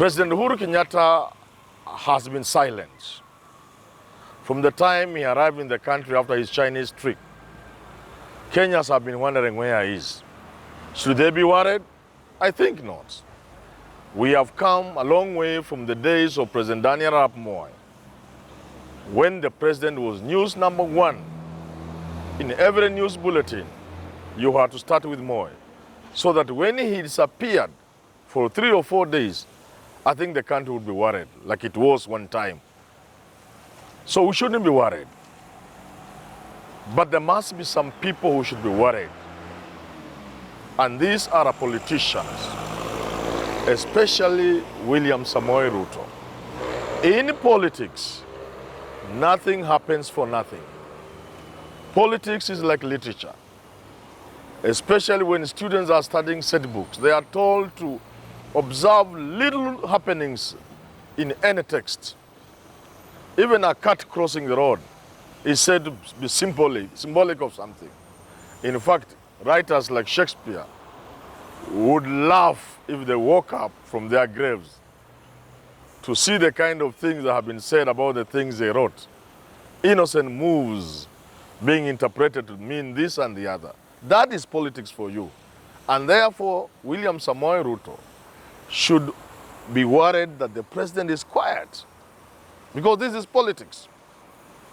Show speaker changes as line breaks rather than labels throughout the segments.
President Uhuru Kenyatta has been silent from the time he arrived in the country after his Chinese trip. Kenyans have been wondering where he is. Should they be worried? I think not. We have come a long way from the days of President Daniel Arap Moi, when the president was news number one. In every news bulletin, you had to start with Moi, so that when he disappeared for 3 or 4 days, I think the country would be worried, like it was one time. So we shouldn't be worried. But there must be some people who should be worried. And these are our politicians, especially William Samoei Ruto. In politics, nothing happens for nothing. Politics is like literature, especially when students are studying set books. They are told to observe little happenings in any text. Even a cat crossing the road is said to be symbolic of something. In fact, writers like Shakespeare would laugh if they woke up from their graves to see the kind of things that have been said about the things they wrote. Innocent moves being interpreted to mean this and the other. That is politics for you. And therefore, William Samoei Ruto should be worried that the president is quiet, because this is politics.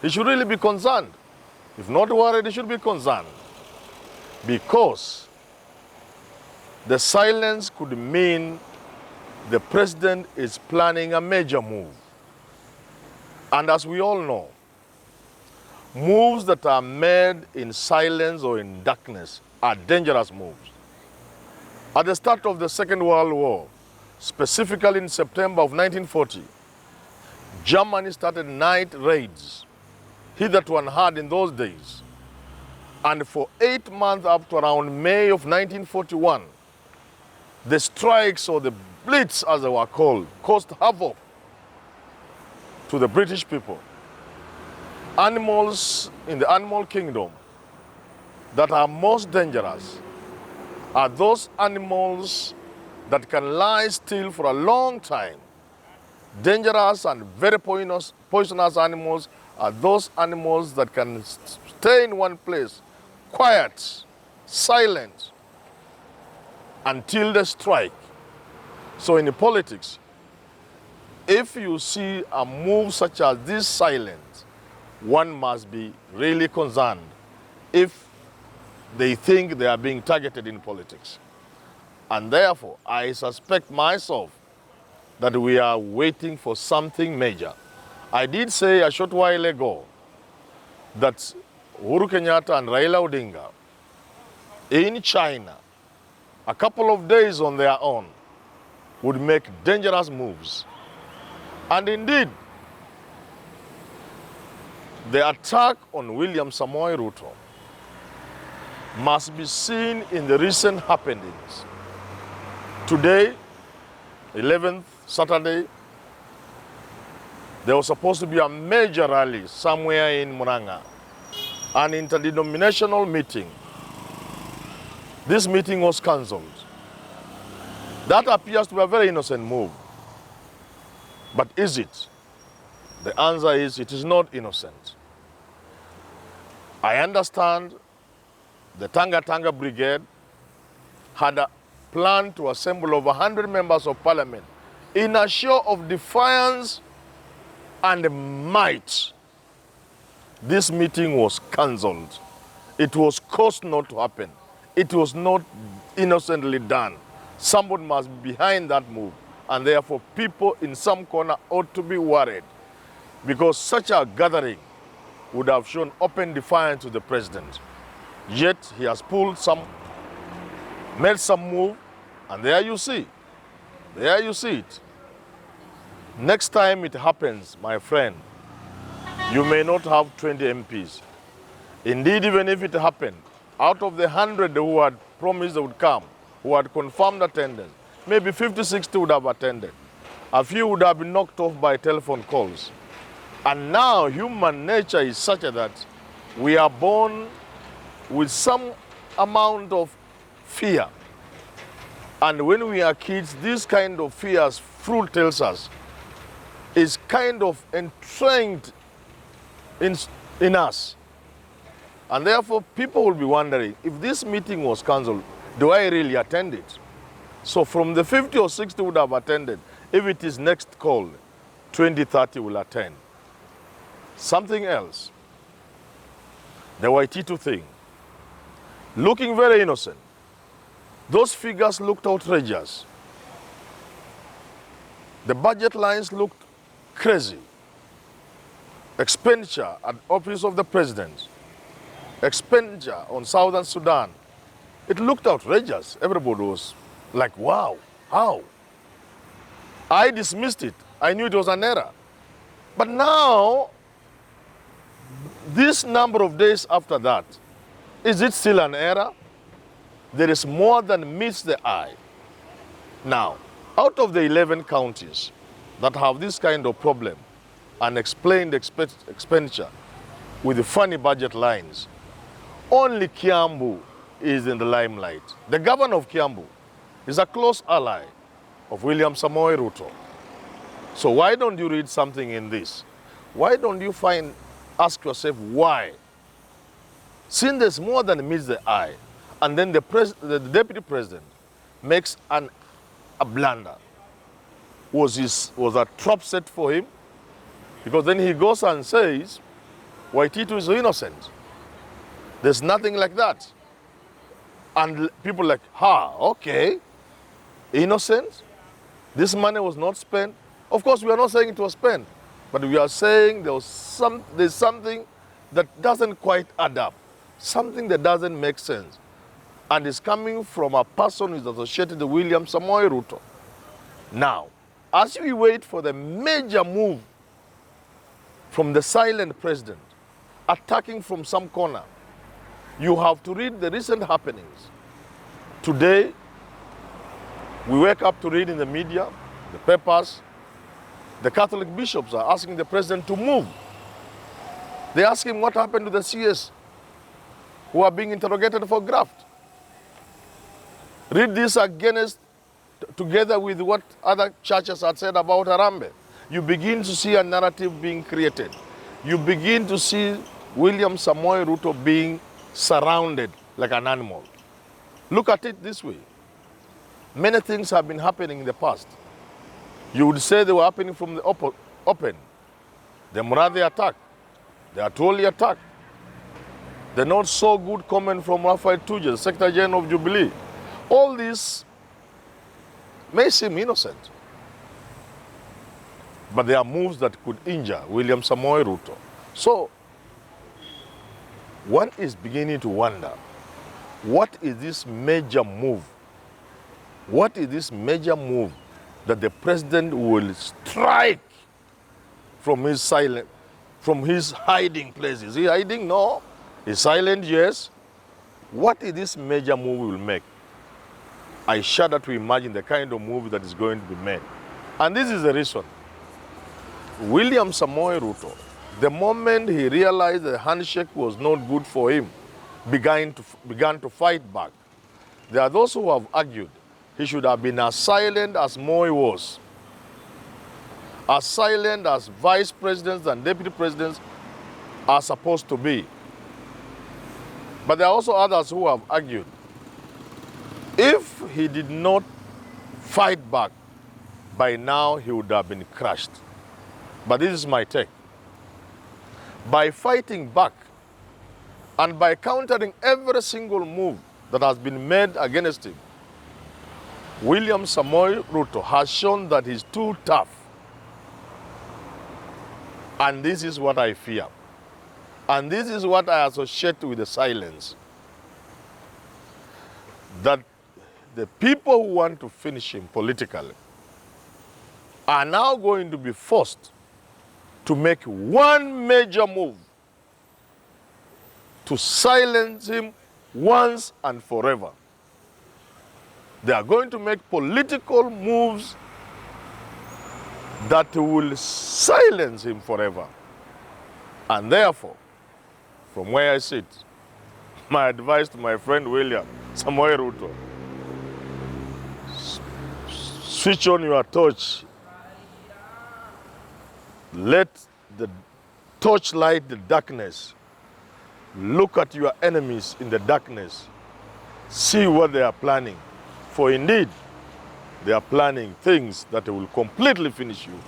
He should really be concerned. If not worried, he should be concerned, because the silence could mean the president is planning a major move. And as we all know, moves that are made in silence or in darkness are dangerous moves. At the start of the Second World War, specifically in September of 1940, Germany started night raids, hitherto unheard in those days. And for 8 months up to around May of 1941, the strikes, or the Blitz as they were called, caused havoc to the British people. Animals in the animal kingdom that are most dangerous are those animals that can lie still for a long time. Dangerous and very poisonous animals are those animals that can stay in one place, quiet, silent, until they strike. So in politics, if you see a move such as this silent, one must be really concerned if they think they are being targeted in politics. And therefore, I suspect myself that we are waiting for something major. I did say a short while ago that Uhuru Kenyatta and Raila Odinga in China, a couple of days on their own, would make dangerous moves. And indeed, the attack on William Samoei Ruto must be seen in the recent happenings. Today, 11th Saturday, there was supposed to be a major rally somewhere in Murang'a, an interdenominational meeting. This meeting was cancelled. That appears to be a very innocent move. But is it? The answer is, it is not innocent. I understand the Tanga Brigade had a plan to assemble over 100 members of parliament in a show of defiance and might. This meeting was cancelled. It was caused not to happen. It was not innocently done. Somebody must be behind that move. And therefore, people in some corner ought to be worried, because such a gathering would have shown open defiance to the president. Yet he has made some move, and there you see. There you see it. Next time it happens, my friend, you may not have 20 MPs. Indeed, even if it happened, out of the 100 who had promised they would come, who had confirmed attendance, maybe 50, 60 would have attended. A few would have been knocked off by telephone calls. And now human nature is such that we are born with some amount of fear. And when we are kids, these kind of fears fruit tells us, is kind of entrained in us. And therefore, people will be wondering, if this meeting was cancelled, do I really attend it? So from the 50 or 60 would have attended, if it is next call, 20, 30 will attend. Something else, the Waititu thing, looking very innocent. Those figures looked outrageous. The budget lines looked crazy. Expenditure at office of the president, expenditure on Southern Sudan, it looked outrageous. Everybody was like, wow, how? I dismissed it. I knew it was an error. But now, this number of days after that, is it still an error? There is more than meets the eye. Now, out of the 11 counties that have this kind of problem, unexplained expenditure with the funny budget lines, only Kiambu is in the limelight. The governor of Kiambu is a close ally of William Samoei Ruto. So why don't you read something in this? Why don't you ask yourself why? Since there's more than meets the eye, and then the deputy president makes a blunder. Was a trap set for him? Because then he goes and says, Waititu is innocent. There's nothing like that. And people are like, okay, innocent? This money was not spent? Of course, we are not saying it was spent, but we are saying there's something that doesn't quite add up, something that doesn't make sense. And it's coming from a person who is associated with William Samoei Ruto. Now, as we wait for the major move from the silent president, attacking from some corner, you have to read the recent happenings. Today, we wake up to read in the media, the papers, the Catholic bishops are asking the president to move. They ask him what happened to the CS who are being interrogated for graft. Read this together with what other churches had said about Harambee. You begin to see a narrative being created. You begin to see William Samoei Ruto being surrounded like an animal. Look at it this way. Many things have been happening in the past. You would say they were happening from the open. The Muradhi attack, the Atwoli attack, the not so good comment from Raphael Tuju, the Secretary General of Jubilee. All this may seem innocent, but there are moves that could injure William Samoei Ruto. So, one is beginning to wonder, what is this major move? What is this major move that the president will strike from his hiding place? Is he hiding? No. He's silent? Yes. What is this major move he will make? I shudder to imagine the kind of move that is going to be made. And this is the reason. William Samoei Ruto, the moment he realized the handshake was not good for him, began to fight back. There are those who have argued he should have been as silent as Moi was, as silent as vice presidents and deputy presidents are supposed to be. But there are also others who have argued if he did not fight back, by now he would have been crushed. But this is my take. By fighting back and by countering every single move that has been made against him, William Samoei Ruto has shown that he's too tough. And this is what I fear. And this is what I associate with the silence. That the people who want to finish him politically are now going to be forced to make one major move to silence him once and forever. They are going to make political moves that will silence him forever. And therefore, from where I sit, my advice to my friend William Samoei Ruto, switch on your torch Let the torchlight the darkness. Look at your enemies in the darkness. See what they are planning. For indeed, they are planning things that will completely finish you.